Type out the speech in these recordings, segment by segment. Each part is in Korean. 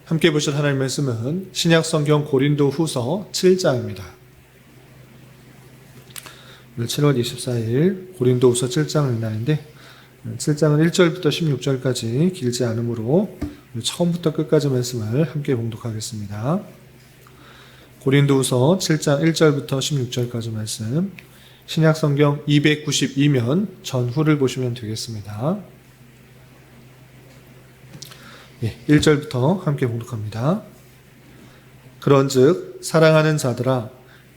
함께 보실 하나님의 말씀은 신약성경 고린도후서 7장입니다. 오늘 7월 24일 고린도후서 7장을 읽는데 7장은 1절부터 16절까지 길지 않으므로 처음부터 끝까지 말씀을 함께 봉독하겠습니다. 고린도후서 7장 1절부터 16절까지 말씀, 신약성경 292면 전후를 보시면 되겠습니다. 1절부터 함께 봉독합니다. 그런즉 사랑하는 자들아,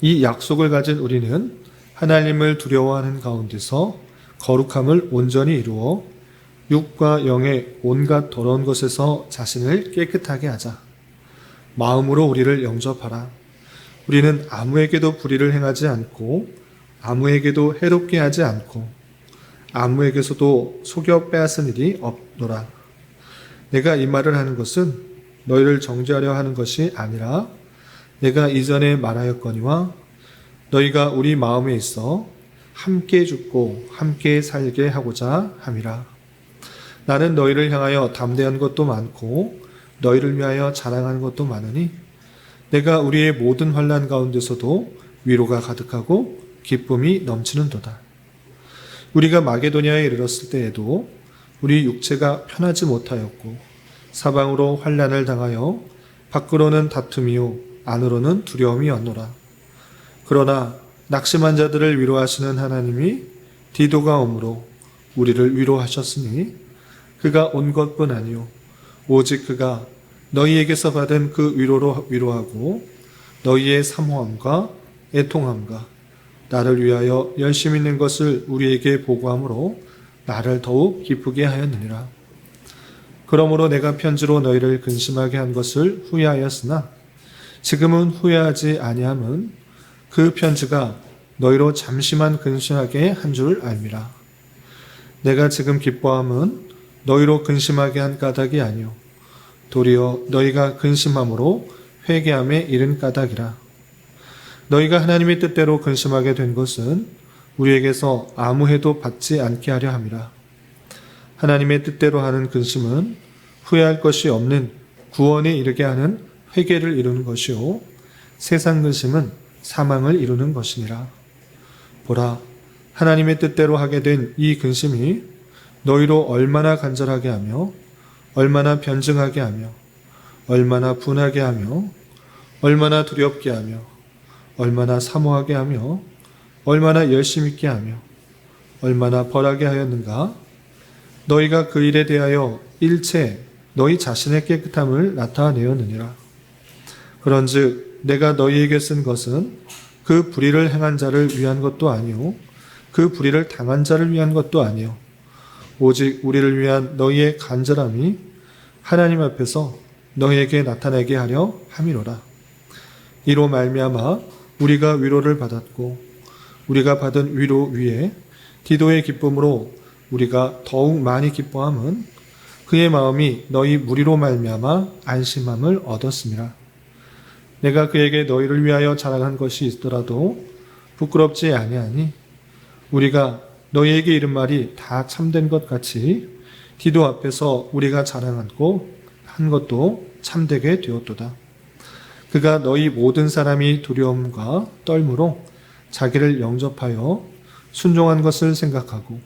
이 약속을 가진 우리는 하나님을 두려워하는 가운데서 거룩함을 온전히 이루어 육과 영의 온갖 더러운 것에서 자신을 깨끗하게 하자. 마음으로 우리를 영접하라. 우리는 아무에게도 불의를 행하지 않고 아무에게도 해롭게 하지 않고 아무에게서도 속여 빼앗은 일이 없노라. 내가 이 말을 하는 것은 너희를 정죄하려 하는 것이 아니라 내가 이전에 말하였거니와 너희가 우리 마음에 있어 함께 죽고 함께 살게 하고자 함이라. 나는 너희를 향하여 담대한 것도 많고 너희를 위하여 자랑하는 것도 많으니 내가 우리의 모든 환난 가운데서도 위로가 가득하고 기쁨이 넘치는도다. 우리가 마게도냐에 이르렀을 때에도 우리 육체가 편하지 못하였고 사방으로 환난을 당하여 밖으로는 다툼이요 안으로는 두려움이었노라. 그러나 낙심한 자들을 위로하시는 하나님이 디도가 오므로 우리를 위로하셨으니 그가 온 것뿐 아니요 오직 그가 너희에게서 받은 그 위로로 위로하고 너희의 사모함과 애통함과 나를 위하여 열심히 있는 것을 우리에게 보고함으로 나를 더욱 기쁘게 하였느니라. 그러므로 내가 편지로 너희를 근심하게 한 것을 후회하였으나 지금은 후회하지 아니함은 그 편지가 너희로 잠시만 근심하게 한 줄 알미라. 내가 지금 기뻐함은 너희로 근심하게 한 까닭이 아니요 도리어 너희가 근심함으로 회개함에 이른 까닭이라. 너희가 하나님의 뜻대로 근심하게 된 것은 우리에게서 아무 해도 받지 않게 하려 함이라. 하나님의 뜻대로 하는 근심은 후회할 것이 없는 구원에 이르게 하는 회개를 이루는 것이요 세상 근심은 사망을 이루는 것이니라. 보라, 하나님의 뜻대로 하게 된 이 근심이 너희로 얼마나 간절하게 하며 얼마나 변증하게 하며 얼마나 분하게 하며 얼마나 두렵게 하며 얼마나 사모하게 하며 얼마나 열심 있게 하며 얼마나 벌하게 하였는가. 너희가 그 일에 대하여 일체 너희 자신의 깨끗함을 나타내었느니라. 그런즉 내가 너희에게 쓴 것은 그 불의를 행한 자를 위한 것도 아니요 그 불의를 당한 자를 위한 것도 아니요 오직 우리를 위한 너희의 간절함이 하나님 앞에서 너희에게 나타나게 하려 함이로라. 이로 말미암아 우리가 위로를 받았고 우리가 받은 위로 위에 디도의 기쁨으로 우리가 더욱 많이 기뻐함은 그의 마음이 너희 무리로 말미암아 안심함을 얻었음이라. 내가 그에게 너희를 위하여 자랑한 것이 있더라도 부끄럽지 아니하니 우리가 너희에게 이른 말이 다 참된 것 같이 디도 앞에서 우리가 자랑하고 한 것도 참되게 되었도다. 그가 너희 모든 사람이 두려움과 떨므로 자기를 영접하여 순종한 것을 생각하고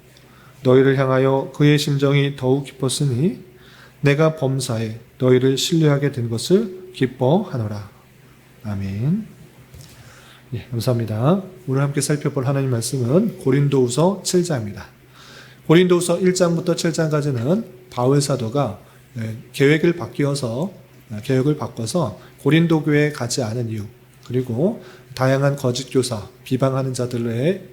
너희를 향하여 그의 심정이 더욱 기뻤으니 내가 범사에 너희를 신뢰하게 된 것을 기뻐하노라. 아멘. 감사합니다. 오늘 함께 살펴볼 하나님 말씀은 고린도후서 7장입니다. 고린도후서 1장부터 7장까지는 바울 사도가 계획을 바꿔서 고린도 교회에 가지 않은 이유, 그리고 다양한 거짓 교사, 비방하는 자들에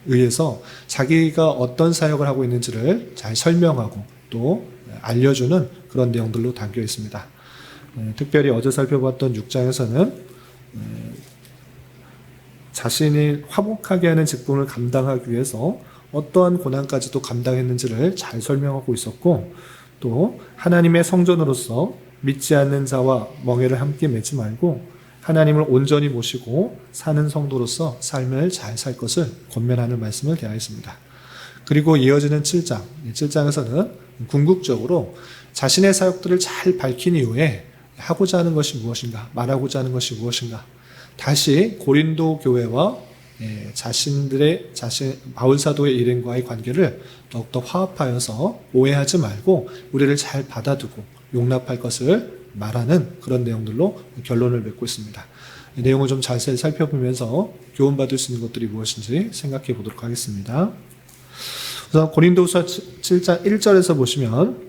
의해서 자기가 어떤 사역을 하고 있는지를 잘 설명하고 또 알려주는 그런 내용들로 담겨 있습니다. 특별히 어제 살펴봤던 6장에서는 자신이 화목하게 하는 직분을 감당하기 위해서 어떠한 고난까지도 감당했는지를 잘 설명하고 있었고, 또 하나님의 성전으로서 믿지 않는 자와 멍에를 함께 매지 말고 하나님을 온전히 모시고 사는 성도로서 삶을 잘 살 것을 권면하는 말씀을 대하였습니다. 그리고 이어지는 7장. 7장에서는 궁극적으로 자신의 사역들을 잘 밝힌 이후에 하고자 하는 것이 무엇인가, 말하고자 하는 것이 무엇인가, 다시 고린도 교회와 바울 사도의 일행과의 관계를 더욱더 화합하여서 오해하지 말고 우리를 잘 받아두고 용납할 것을 말하는 그런 내용들로 결론을 맺고 있습니다. 이 내용을 좀 자세히 살펴보면서 교훈받을 수 있는 것들이 무엇인지 생각해 보도록 하겠습니다. 우선 고린도후서 7장 1절에서 보시면,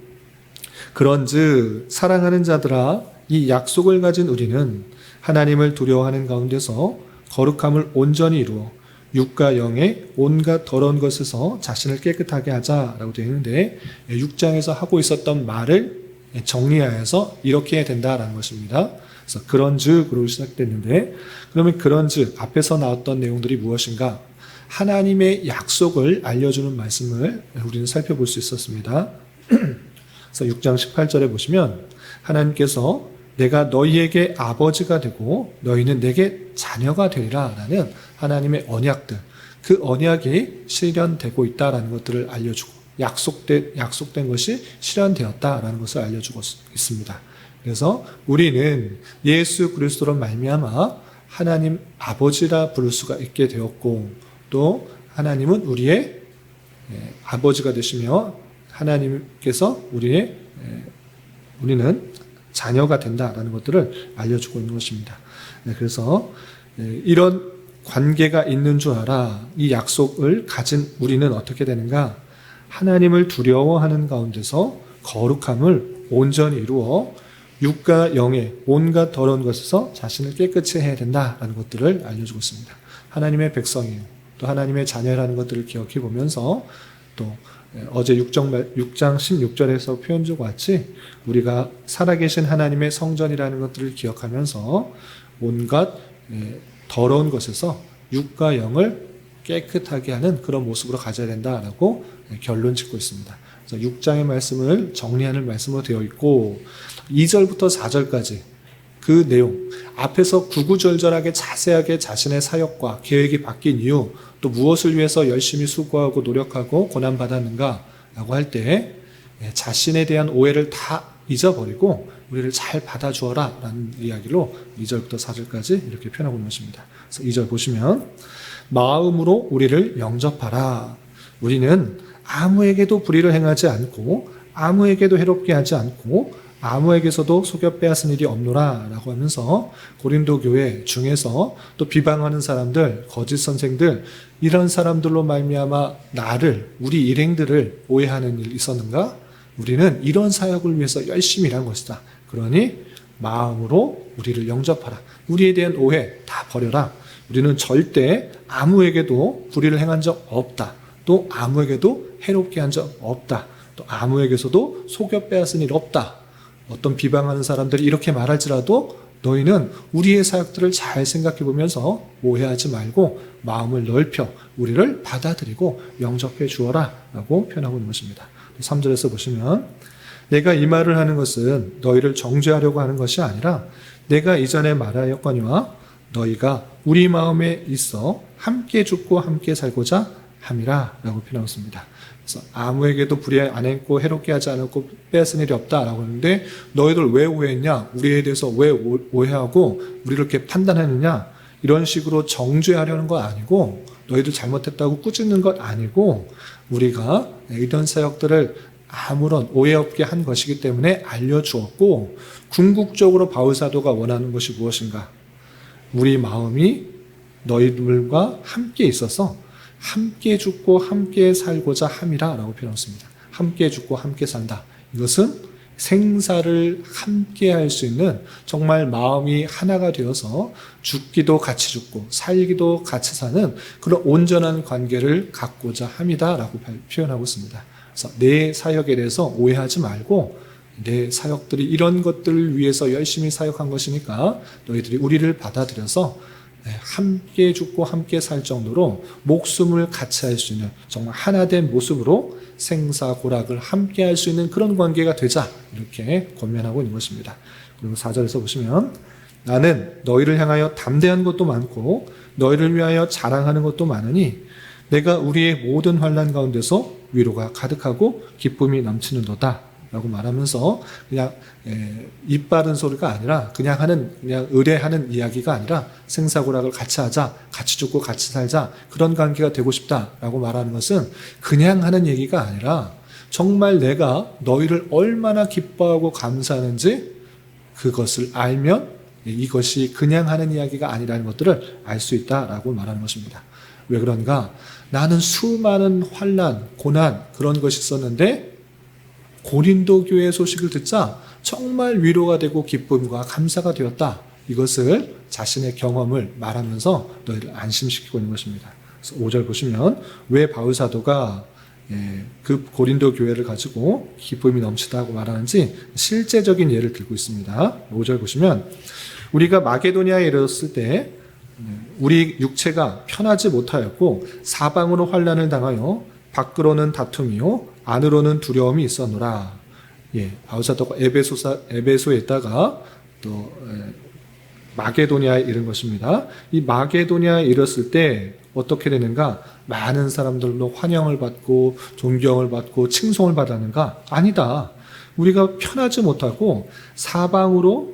그런즉 사랑하는 자들아, 이 약속을 가진 우리는 하나님을 두려워하는 가운데서 거룩함을 온전히 이루어 육과 영의 온갖 더러운 것에서 자신을 깨끗하게 하자라고 되어 있는데, 6장에서 하고 있었던 말을 정리하여서 이렇게 해야 된다라는 것입니다. 그래서 그런즉으로 시작됐는데, 그러면 그런즉 앞에서 나왔던 내용들이 무엇인가? 하나님의 약속을 알려주는 말씀을 우리는 살펴볼 수 있었습니다. 그래서 6장 18절에 보시면 하나님께서 내가 너희에게 아버지가 되고 너희는 내게 자녀가 되리라 라는 하나님의 언약들, 그 언약이 실현되고 있다라는 것들을 알려주고 약속된 것이 실현되었다라는 것을 알려주고 있습니다. 그래서 우리는 예수 그리스도로 말미암아 하나님 아버지라 부를 수가 있게 되었고, 또 하나님은 우리의 아버지가 되시며 하나님께서 우리는 자녀가 된다라는 것들을 알려주고 있는 것입니다. 그래서 이런 관계가 있는 줄 알아. 이 약속을 가진 우리는 어떻게 되는가? 하나님을 두려워하는 가운데서 거룩함을 온전히 이루어 육과 영의 온갖 더러운 것에서 자신을 깨끗이 해야 된다라는 것들을 알려주고 있습니다. 하나님의 백성이에요. 또 하나님의 자녀라는 것들을 기억해 보면서, 또 어제 6장 16절에서 표현주고 같이 우리가 살아계신 하나님의 성전이라는 것들을 기억하면서 온갖 더러운 것에서 육과 영을 깨끗하게 하는 그런 모습으로 가져야 된다라고 결론 짓고 있습니다. 그래서 6장의 말씀을 정리하는 말씀으로 되어 있고, 2절부터 4절까지 그 내용, 앞에서 구구절절하게 자세하게 자신의 사역과 계획이 바뀐 이유, 또 무엇을 위해서 열심히 수고하고 노력하고 고난받았는가 라고 할 때 자신에 대한 오해를 다 잊어버리고 우리를 잘 받아주어라 라는 이야기로 2절부터 4절까지 이렇게 표현하고 있는 것입니다. 그래서 2절 보시면, 마음으로 우리를 영접하라. 우리는 아무에게도 불의를 행하지 않고 아무에게도 해롭게 하지 않고 아무에게서도 속여 빼앗은 일이 없노라 라고 하면서 고린도 교회 중에서 또 비방하는 사람들, 거짓 선생들, 이런 사람들로 말미암아 우리 일행들을 오해하는 일이 있었는가? 우리는 이런 사역을 위해서 열심히 일한 것이다. 그러니 마음으로 우리를 영접하라. 우리에 대한 오해 다 버려라. 우리는 절대 아무에게도 불의를 행한 적 없다. 또 아무에게도 해롭게 한 적 없다. 또 아무에게서도 속여 빼앗은 일 없다. 어떤 비방하는 사람들이 이렇게 말할지라도 너희는 우리의 사역들을 잘 생각해 보면서 오해하지 말고 마음을 넓혀 우리를 받아들이고 영접해 주어라 라고 표현하고 있는 것입니다. 3절에서 보시면, 내가 이 말을 하는 것은 너희를 정죄하려고 하는 것이 아니라 내가 이전에 말하였거니와 너희가 우리 마음에 있어 함께 죽고 함께 살고자 함이라 라고 표현하고 있습니다. 그래서 아무에게도 불의 안 했고 해롭게 하지 않았고 빼앗은 일이 없다라고 하는데, 너희들 왜 오해했냐? 우리에 대해서 왜 오해하고 우리를 이렇게 판단하느냐? 이런 식으로 정죄하려는 건 아니고, 너희들 잘못했다고 꾸짖는 것 아니고, 우리가 이런 사역들을 아무런 오해 없게 한 것이기 때문에 알려주었고, 궁극적으로 바울 사도가 원하는 것이 무엇인가? 우리 마음이 너희들과 함께 있어서 함께 죽고 함께 살고자 함이라 라고 표현했습니다. 함께 죽고 함께 산다. 이것은 생사를 함께 할 수 있는, 정말 마음이 하나가 되어서 죽기도 같이 죽고 살기도 같이 사는 그런 온전한 관계를 갖고자 함이다 라고 표현하고 있습니다. 그래서 내 사역에 대해서 오해하지 말고, 내 사역들이 이런 것들을 위해서 열심히 사역한 것이니까 너희들이 우리를 받아들여서 함께 죽고 함께 살 정도로 목숨을 같이 할 수 있는, 정말 하나된 모습으로 생사고락을 함께 할 수 있는 그런 관계가 되자, 이렇게 권면하고 있는 것입니다. 그리고 4절에서 보시면, 나는 너희를 향하여 담대한 것도 많고 너희를 위하여 자랑하는 것도 많으니 내가 우리의 모든 환난 가운데서 위로가 가득하고 기쁨이 넘치는도다 라고 말하면서 그냥 입 바른 소리가 아니라 그냥 의뢰하는 이야기가 아니라 생사고락을 같이 하자, 같이 죽고 같이 살자, 그런 관계가 되고 싶다라고 말하는 것은 그냥 하는 얘기가 아니라 정말 내가 너희를 얼마나 기뻐하고 감사하는지 그것을 알면 이것이 그냥 하는 이야기가 아니라는 것들을 알 수 있다라고 말하는 것입니다. 왜 그런가? 나는 수많은 환난, 고난 그런 것이 있었는데 고린도 교회 소식을 듣자 정말 위로가 되고 기쁨과 감사가 되었다. 이것을 자신의 경험을 말하면서 너희를 안심시키고 있는 것입니다. 그래서 5절 보시면 왜 바울 사도가 그 고린도 교회를 가지고 기쁨이 넘치다고 말하는지 실제적인 예를 들고 있습니다. 5절 보시면 우리가 마게도니아에 이르렀을 때 우리 육체가 편하지 못하였고 사방으로 환난을 당하여 밖으로는 다툼이요 안으로는 두려움이 있었노라. 바울 사도가 에베소에 있다가 또 마게도니아에 이른 것입니다. 이 마게도니아에 이르렀을 때 어떻게 되는가? 많은 사람들로 환영을 받고 존경을 받고 칭송을 받았는가? 아니다. 우리가 편하지 못하고 사방으로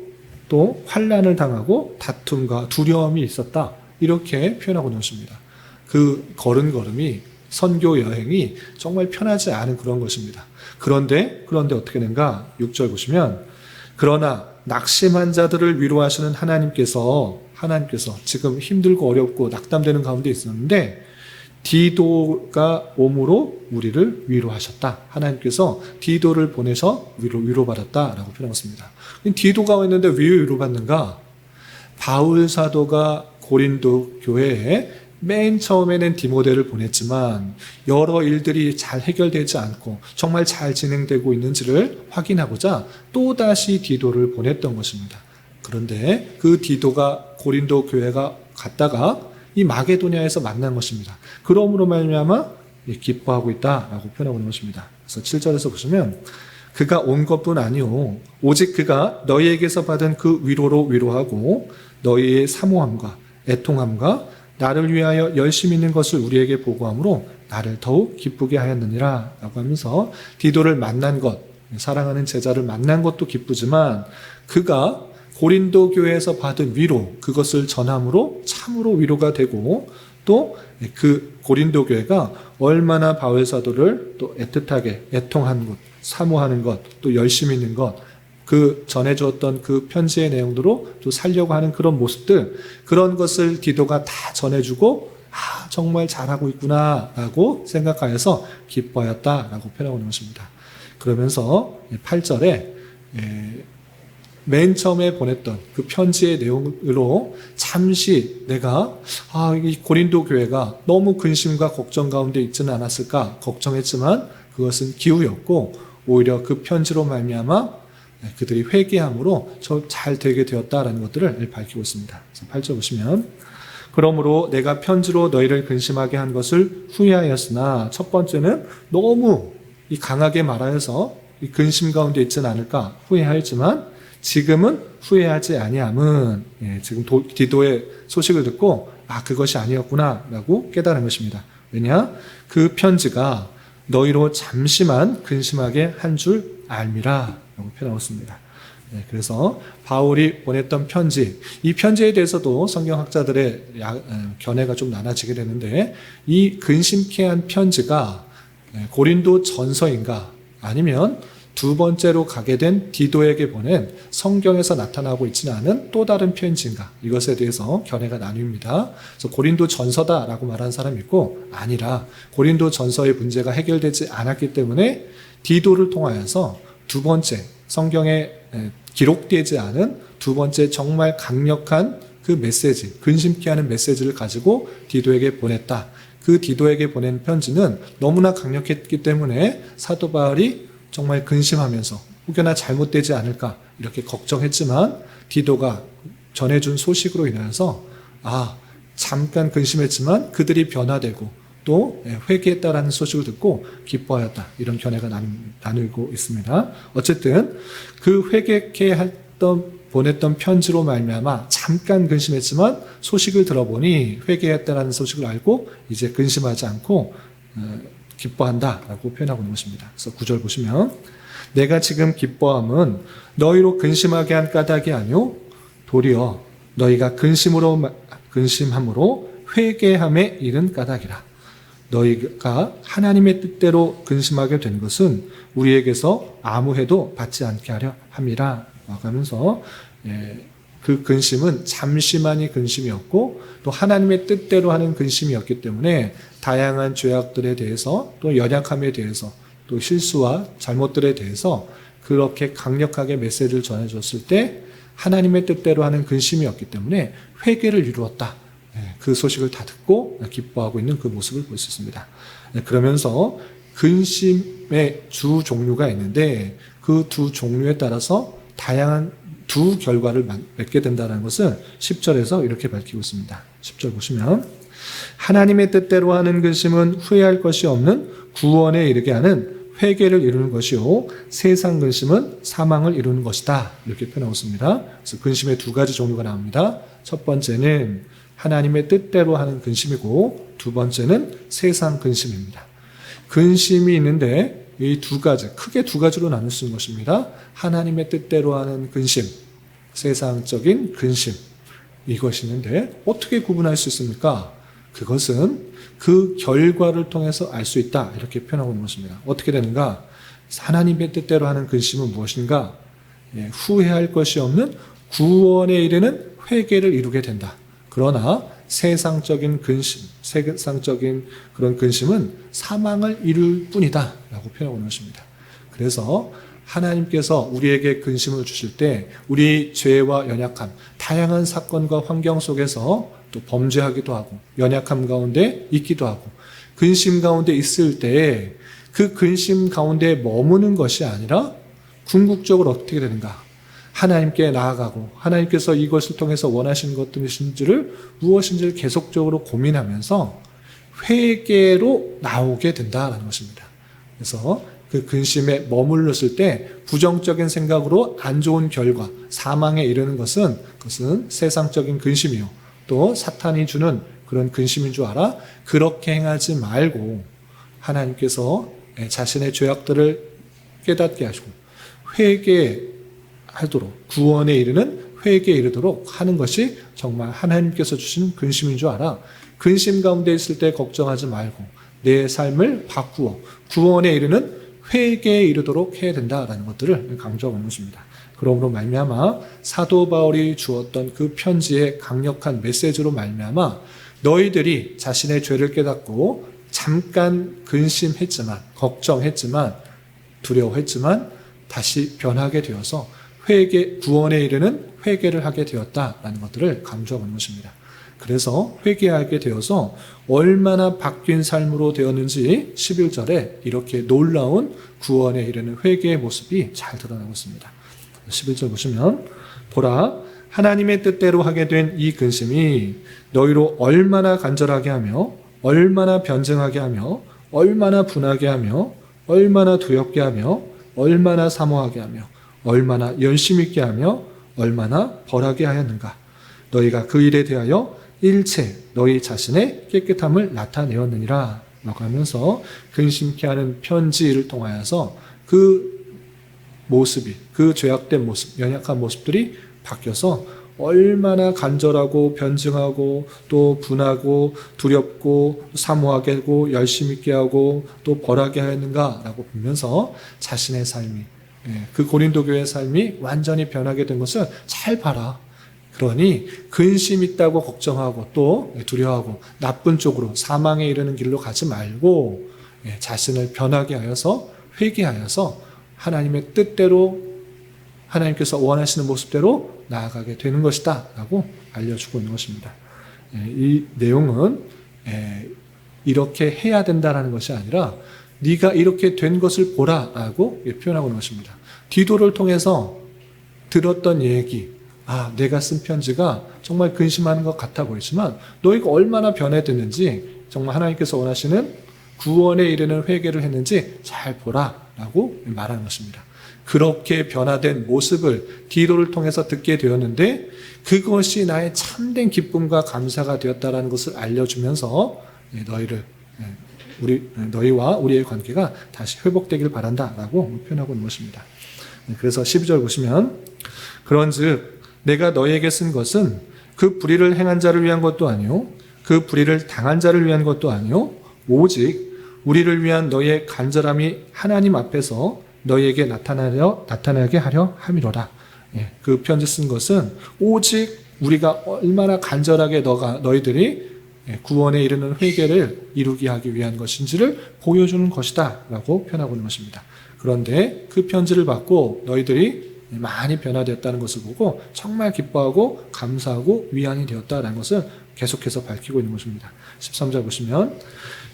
또 환난을 당하고 다툼과 두려움이 있었다. 이렇게 표현하고 있는 것입니다. 그 걸음걸음이 선교 여행이 정말 편하지 않은 그런 것입니다. 그런데 어떻게 되는가? 6절 보시면 그러나 낙심한 자들을 위로하시는 하나님께서 지금 힘들고 어렵고 낙담되는 가운데 있었는데 디도가 옴으로 우리를 위로하셨다. 하나님께서 디도를 보내서 위로받았다라고 표현했습니다. 디도가 왔는데 왜 위로받는가? 바울 사도가 고린도 교회에 맨 처음에는 디모데를 보냈지만 여러 일들이 잘 해결되지 않고 정말 잘 진행되고 있는지를 확인하고자 또다시 디도를 보냈던 것입니다. 그런데 그 디도가 고린도 교회가 갔다가 이 마게도냐에서 만난 것입니다. 그러므로 말미암아 기뻐하고 있다라고 표현하고 있는 것입니다. 그래서 7절에서 보시면 그가 온 것뿐 아니오 오직 그가 너희에게서 받은 그 위로로 위로하고 너희의 사모함과 애통함과 나를 위하여 열심히 있는 것을 우리에게 보고함으로 나를 더욱 기쁘게 하였느니라 라고 하면서 디도를 만난 것, 사랑하는 제자를 만난 것도 기쁘지만 그가 고린도 교회에서 받은 위로, 그것을 전함으로 참으로 위로가 되고 또 그 고린도 교회가 얼마나 바울 사도를 또 애틋하게 애통한 것, 사모하는 것, 또 열심히 있는 것, 그 전해주었던 그 편지의 내용으로 또 살려고 하는 그런 모습들, 그런 것을 디도가 다 전해주고 정말 잘하고 있구나라고 생각하여서 기뻐하였다라고 표현하고 있는 것입니다. 그러면서 8절에 맨 처음에 보냈던 그 편지의 내용으로 잠시 내가 이 고린도 교회가 너무 근심과 걱정 가운데 있지는 않았을까 걱정했지만 그것은 기우였고 오히려 그 편지로 말미암아 그들이 회개함으로 잘 되게 되었다라는 것들을 밝히고 있습니다. 8절 보시면 그러므로 내가 편지로 너희를 근심하게 한 것을 후회하였으나 첫 번째는 너무 강하게 말하여서 근심 가운데 있지는 않을까 후회하였지만 지금은 후회하지 아니함은 지금 디도의 소식을 듣고 그것이 아니었구나라고 깨달은 것입니다. 왜냐? 그 편지가 너희로 잠시만 근심하게 한 줄 알미라 라고 표현하고 있습니다. 그래서 바울이 보냈던 편지, 이 편지에 대해서도 성경학자들의 견해가 좀 나눠지게 되는데 이 근심케 한 편지가 고린도 전서인가 아니면 두 번째로 가게 된 디도에게 보낸 성경에서 나타나고 있지는 않은 또 다른 편지인가, 이것에 대해서 견해가 나뉩니다. 그래서 고린도 전서다라고 말하는 사람이 있고 아니라 고린도 전서의 문제가 해결되지 않았기 때문에 디도를 통하여서 두 번째 성경에 기록되지 않은 두 번째 정말 강력한 그 메시지, 근심케 하는 메시지를 가지고 디도에게 보냈다. 그 디도에게 보낸 편지는 너무나 강력했기 때문에 사도 바울이 정말 근심하면서 혹여나 잘못되지 않을까 이렇게 걱정했지만 디도가 전해준 소식으로 인하여서 잠깐 근심했지만 그들이 변화되고 또 회개했다라는 소식을 듣고 기뻐하였다. 이런 견해가 나누고 있습니다. 어쨌든 그 회개케 보냈던 편지로 말미암아 잠깐 근심했지만 소식을 들어보니 회개했다라는 소식을 알고 이제 근심하지 않고 기뻐한다라고 표현하고 있는 것입니다. 그래서 9절 보시면 내가 지금 기뻐함은 너희로 근심하게 한 까닭이 아니오 도리어 너희가 근심함으로 회개함에 이른 까닭이라. 너희가 하나님의 뜻대로 근심하게 된 것은 우리에게서 아무 해도 받지 않게 하려 함이라 하면서 그 근심은 잠시만이 근심이었고 또 하나님의 뜻대로 하는 근심이었기 때문에 다양한 죄악들에 대해서 또 연약함에 대해서 또 실수와 잘못들에 대해서 그렇게 강력하게 메시지를 전해줬을 때 하나님의 뜻대로 하는 근심이었기 때문에 회개를 이루었다. 그 소식을 다 듣고 기뻐하고 있는 그 모습을 볼 수 있습니다. 그러면서 근심의 두 종류가 있는데 그 두 종류에 따라서 다양한 두 결과를 맺게 된다는 것을 10절에서 이렇게 밝히고 있습니다. 10절 보시면 하나님의 뜻대로 하는 근심은 후회할 것이 없는 구원에 이르게 하는 회개를 이루는 것이요 세상 근심은 사망을 이루는 것이다. 이렇게 표현하고 있습니다. 그래서 근심의 두 가지 종류가 나옵니다. 첫 번째는 하나님의 뜻대로 하는 근심이고 두 번째는 세상 근심입니다. 근심이 있는데 이 두 가지, 크게 두 가지로 나눌 수 있는 것입니다. 하나님의 뜻대로 하는 근심, 세상적인 근심. 이것이 있는데 어떻게 구분할 수 있습니까? 그것은 그 결과를 통해서 알 수 있다. 이렇게 표현하고 있는 것입니다. 어떻게 되는가? 하나님의 뜻대로 하는 근심은 무엇인가? 후회할 것이 없는 구원에 이르는 회개를 이루게 된다. 그러나 세상적인 근심, 세상적인 그런 근심은 사망을 이룰 뿐이다 라고 표현하고 있는 것입니다. 그래서 하나님께서 우리에게 근심을 주실 때 우리 죄와 연약함, 다양한 사건과 환경 속에서 또 범죄하기도 하고 연약함 가운데 있기도 하고 근심 가운데 있을 때 그 근심 가운데 머무는 것이 아니라 궁극적으로 어떻게 되는가? 하나님께 나아가고 하나님께서 이것을 통해서 원하시는 것들이 무엇인지를 계속적으로 고민하면서 회개로 나오게 된다는 것입니다. 그래서 그 근심에 머물렀을 때 부정적인 생각으로 안 좋은 결과, 사망에 이르는 그것은 세상적인 근심이요. 또 사탄이 주는 그런 근심인 줄 알아 그렇게 행하지 말고 하나님께서 자신의 죄악들을 깨닫게 하시고 회개하도록 구원에 이르는 회개에 이르도록 하는 것이 정말 하나님께서 주시는 근심인 줄 알아. 근심 가운데 있을 때 걱정하지 말고 내 삶을 바꾸어 구원에 이르는 회개에 이르도록 해야 된다라는 것들을 강조하고 있는 것입니다. 그러므로 말미암아 사도 바울이 주었던 그 편지의 강력한 메시지로 말미암아 너희들이 자신의 죄를 깨닫고 잠깐 근심했지만 걱정했지만 두려워했지만 다시 변하게 되어서 구원에 이르는 회개를 하게 되었다라는 것들을 강조하고 있는 것입니다. 그래서 회개하게 되어서 얼마나 바뀐 삶으로 되었는지 11절에 이렇게 놀라운 구원에 이르는 회개의 모습이 잘 드러나고 있습니다. 11절 보시면 보라 하나님의 뜻대로 하게 된 이 근심이 너희로 얼마나 간절하게 하며 얼마나 변증하게 하며 얼마나 분하게 하며 얼마나 두렵게 하며 얼마나 사모하게 하며 얼마나 열심 있게 하며 얼마나 벌하게 하였는가. 너희가 그 일에 대하여 일체 너희 자신의 깨끗함을 나타내었느니라 라고 하면서 근심케 하는 편지를 통하여서 그 모습이 그 죄악된 모습, 연약한 모습들이 바뀌어서 얼마나 간절하고 변증하고 또 분하고 두렵고 사모하게 하고 열심 있게 하고 또 벌하게 하였는가라고 보면서 자신의 삶이 그 고린도 교회의 삶이 완전히 변하게 된 것을 잘 봐라. 그러니 근심 있다고 걱정하고 또 두려워하고 나쁜 쪽으로 사망에 이르는 길로 가지 말고 자신을 변하게 하여서 회개하여서 하나님의 뜻대로 하나님께서 원하시는 모습대로 나아가게 되는 것이다 라고 알려주고 있는 것입니다. 이 내용은 이렇게 해야 된다라는 것이 아니라 네가 이렇게 된 것을 보라 라고 표현하고 있는 것입니다. 디도를 통해서 들었던 얘기, 내가 쓴 편지가 정말 근심하는 것 같아 보이지만 너희가 얼마나 변해됐는지 정말 하나님께서 원하시는 구원에 이르는 회개를 했는지 잘 보라 라고 말하는 것입니다. 그렇게 변화된 모습을 디도를 통해서 듣게 되었는데 그것이 나의 참된 기쁨과 감사가 되었다라는 것을 알려주면서 너희와 우리의 관계가 다시 회복되길 바란다라고 표현하고 있는 것입니다. 그래서 12절 보시면 그런즉 내가 너희에게 쓴 것은 그 불의를 행한 자를 위한 것도 아니요 그 불의를 당한 자를 위한 것도 아니요 오직 우리를 위한 너희의 간절함이 하나님 앞에서 너희에게 나타나게 하려 함이로라. 그 편지 쓴 것은 오직 우리가 얼마나 간절하게 너희들이 구원에 이르는 회개를 이루게 하기 위한 것인지를 보여주는 것이다 라고 표현하고 있는 것입니다. 그런데 그 편지를 받고 너희들이 많이 변화되었다는 것을 보고 정말 기뻐하고 감사하고 위안이 되었다는 것을 계속해서 밝히고 있는 것입니다. 13절 보시면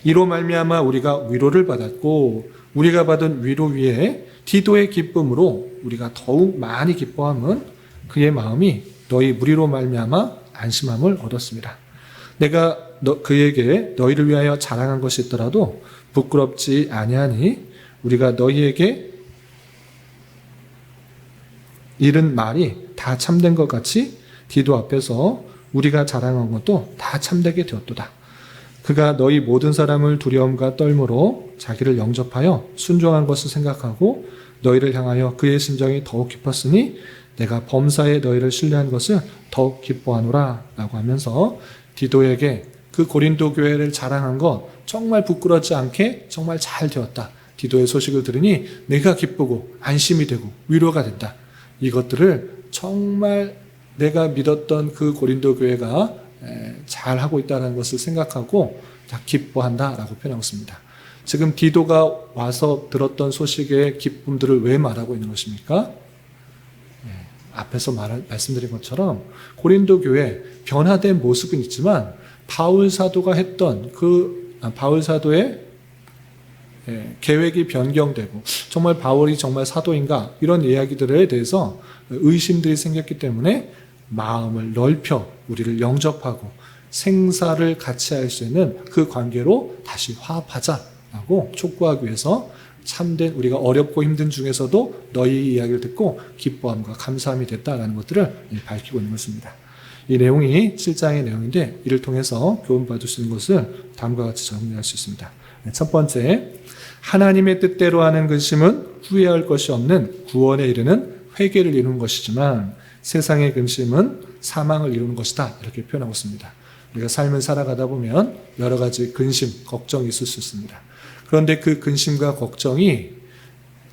이로 말미암아 우리가 위로를 받았고 우리가 받은 위로 위에 디도의 기쁨으로 우리가 더욱 많이 기뻐함은 그의 마음이 너희 무리로 말미암아 안심함을 얻었습니다. 내가 그에게 너희를 위하여 자랑한 것이 있더라도 부끄럽지 아니하니 우리가 너희에게 이른 말이 다 참된 것 같이 디도 앞에서 우리가 자랑한 것도 다 참되게 되었도다. 그가 너희 모든 사람을 두려움과 떨므로 자기를 영접하여 순종한 것을 생각하고 너희를 향하여 그의 심정이 더욱 깊었으니 내가 범사에 너희를 신뢰한 것을 더욱 기뻐하노라 라고 하면서 디도에게 그 고린도 교회를 자랑한 것 정말 부끄럽지 않게 정말 잘 되었다. 디도의 소식을 들으니 내가 기쁘고 안심이 되고 위로가 된다. 이것들을 정말 내가 믿었던 그 고린도 교회가 잘하고 있다는 것을 생각하고 기뻐한다라고 표현하고 있습니다. 지금 디도가 와서 들었던 소식의 기쁨들을 왜 말하고 있는 것입니까? 앞에서 말씀드린 것처럼 고린도 교회 변화된 모습은 있지만 바울 사도가 했던 바울 사도의 계획이 변경되고 정말 바울이 정말 사도인가 이런 이야기들에 대해서 의심들이 생겼기 때문에 마음을 넓혀 우리를 영접하고 생사를 같이 할 수 있는 그 관계로 다시 화합하자라고 촉구하기 위해서 참된 우리가 어렵고 힘든 중에서도 너희 이야기를 듣고 기뻐함과 감사함이 됐다라는 것들을 밝히고 있는 것입니다. 이 내용이 7장의 내용인데 이를 통해서 교훈받을 수 있는 것을 다음과 같이 정리할 수 있습니다. 첫 번째, 하나님의 뜻대로 하는 근심은 후회할 것이 없는 구원에 이르는 회개를 이루는 것이지만 세상의 근심은 사망을 이루는 것이다. 이렇게 표현하고 있습니다. 우리가 삶을 살아가다 보면 여러 가지 근심, 걱정이 있을 수 있습니다. 그런데 그 근심과 걱정이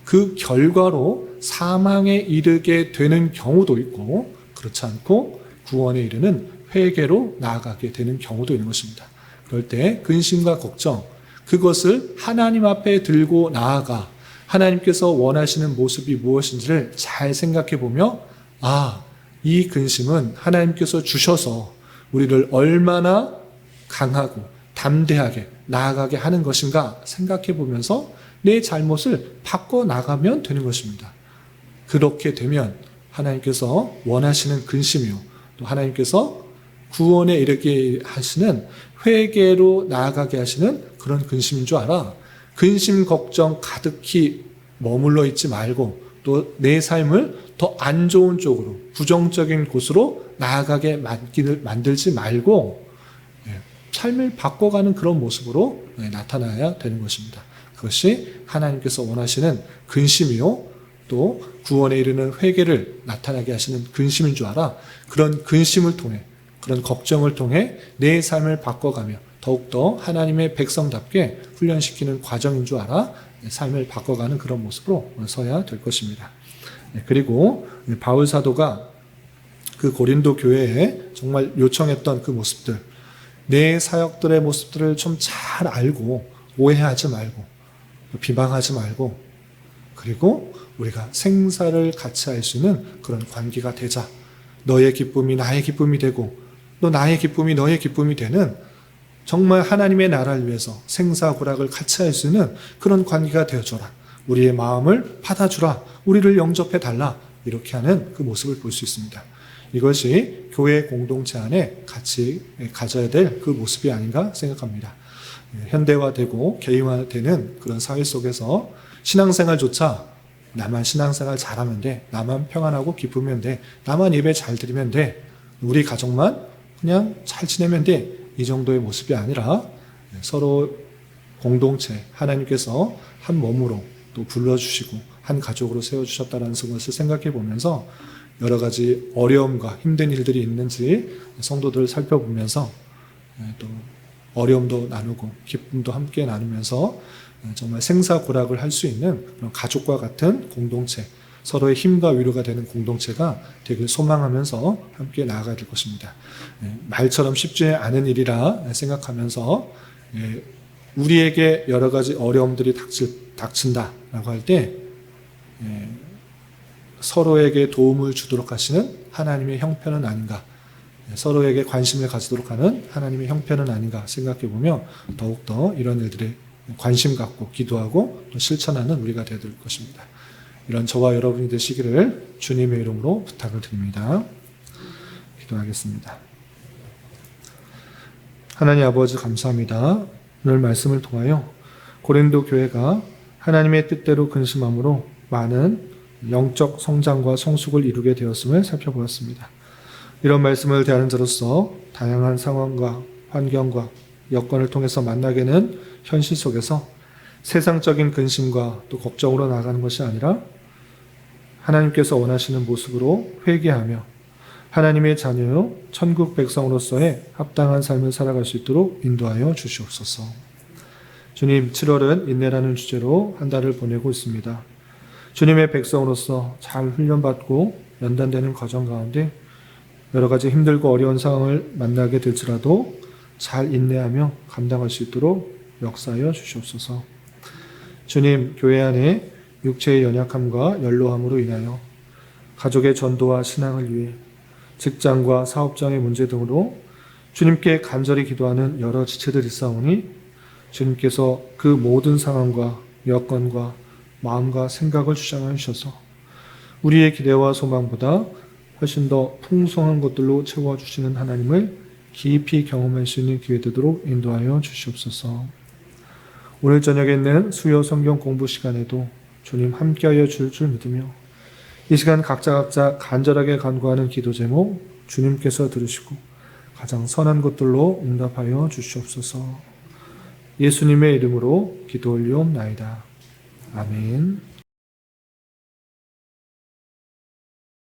그 결과로 사망에 이르게 되는 경우도 있고 그렇지 않고 구원에 이르는 회개로 나아가게 되는 경우도 있는 것입니다. 그럴 때 근심과 걱정, 그것을 하나님 앞에 들고 나아가 하나님께서 원하시는 모습이 무엇인지를 잘 생각해 보며 이 근심은 하나님께서 주셔서 우리를 얼마나 강하고 담대하게 나아가게 하는 것인가 생각해 보면서 내 잘못을 바꿔 나가면 되는 것입니다. 그렇게 되면 하나님께서 원하시는 근심이요 또 하나님께서 구원에 이르게 하시는 회개로 나아가게 하시는 그런 근심인 줄 알아. 근심 걱정 가득히 머물러 있지 말고 또 내 삶을 더 안 좋은 쪽으로 부정적인 곳으로 나아가게 만들지 말고 삶을 바꿔가는 그런 모습으로 나타나야 되는 것입니다. 그것이 하나님께서 원하시는 근심이요 또 구원에 이르는 회개를 나타나게 하시는 근심인 줄 알아. 그런 근심을 통해 그런 걱정을 통해 내 삶을 바꿔가며 더욱더 하나님의 백성답게 훈련시키는 과정인 줄 알아 삶을 바꿔가는 그런 모습으로 서야 될 것입니다. 그리고 바울 사도가 그 고린도 교회에 정말 요청했던 그 모습들, 내 사역들의 모습들을 좀 잘 알고 오해하지 말고 비방하지 말고 그리고 우리가 생사를 같이 할 수 있는 그런 관계가 되자. 너의 기쁨이 나의 기쁨이 되고 또 나의 기쁨이 너의 기쁨이 되는 정말 하나님의 나라를 위해서 생사고락을 같이 할 수 있는 그런 관계가 되어줘라. 우리의 마음을 받아주라. 우리를 영접해달라. 이렇게 하는 그 모습을 볼 수 있습니다. 이것이 교회 공동체 안에 같이 가져야 될 그 모습이 아닌가 생각합니다. 현대화되고 개인화되는 그런 사회 속에서 신앙생활조차 나만 신앙생활 잘하면 돼. 나만 평안하고 기쁘면 돼. 나만 예배 잘 드리면 돼. 우리 가족만 그냥 잘 지내면 돼. 이 정도의 모습이 아니라 서로 공동체, 하나님께서 한 몸으로 또 불러주시고 한 가족으로 세워주셨다는 것을 생각해 보면서 여러 가지 어려움과 힘든 일들이 있는지 성도들을 살펴보면서 또 어려움도 나누고 기쁨도 함께 나누면서 정말 생사고락을 할 수 있는 그런 가족과 같은 공동체, 서로의 힘과 위로가 되는 공동체가 되길 소망하면서 함께 나아가야 될 것입니다. 말처럼 쉽지 않은 일이라 생각하면서 우리에게 여러 가지 어려움들이 닥친다라고 할 때 서로에게 도움을 주도록 하시는 하나님의 형편은 아닌가, 서로에게 관심을 가지도록 하는 하나님의 형편은 아닌가 생각해 보며 더욱더 이런 일들에 관심 갖고 기도하고 또 실천하는 우리가 되어야 될 것입니다. 이런 저와 여러분이 되시기를 주님의 이름으로 부탁을 드립니다. 기도하겠습니다. 하나님 아버지 감사합니다. 오늘 말씀을 통하여 고린도 교회가 하나님의 뜻대로 근심함으로 많은 영적 성장과 성숙을 이루게 되었음을 살펴보았습니다. 이런 말씀을 대하는 자로서 다양한 상황과 환경과 여건을 통해서 만나게 되는 현실 속에서 세상적인 근심과 또 걱정으로 나가는 것이 아니라 하나님께서 원하시는 모습으로 회개하며 하나님의 자녀요 천국 백성으로서의 합당한 삶을 살아갈 수 있도록 인도하여 주시옵소서. 주님, 7월은 인내라는 주제로 한 달을 보내고 있습니다. 주님의 백성으로서 잘 훈련받고 연단되는 과정 가운데 여러 가지 힘들고 어려운 상황을 만나게 될지라도 잘 인내하며 감당할 수 있도록 역사하여 주시옵소서. 주님, 교회 안에 육체의 연약함과 연로함으로 인하여 가족의 전도와 신앙을 위해 직장과 사업장의 문제 등으로 주님께 간절히 기도하는 여러 지체들이 있사오니 주님께서 그 모든 상황과 여건과 마음과 생각을 주장하여 주셔서 우리의 기대와 소망보다 훨씬 더 풍성한 것들로 채워주시는 하나님을 깊이 경험할 수 있는 기회 되도록 인도하여 주시옵소서. 오늘 저녁에 있는 수요 성경 공부 시간에도 주님 함께하여 줄 믿으며 이 시간 각자 간절하게 간구하는 기도 제목 주님께서 들으시고 가장 선한 것들로 응답하여 주시옵소서. 예수님의 이름으로 기도 올리옵나이다. 아멘.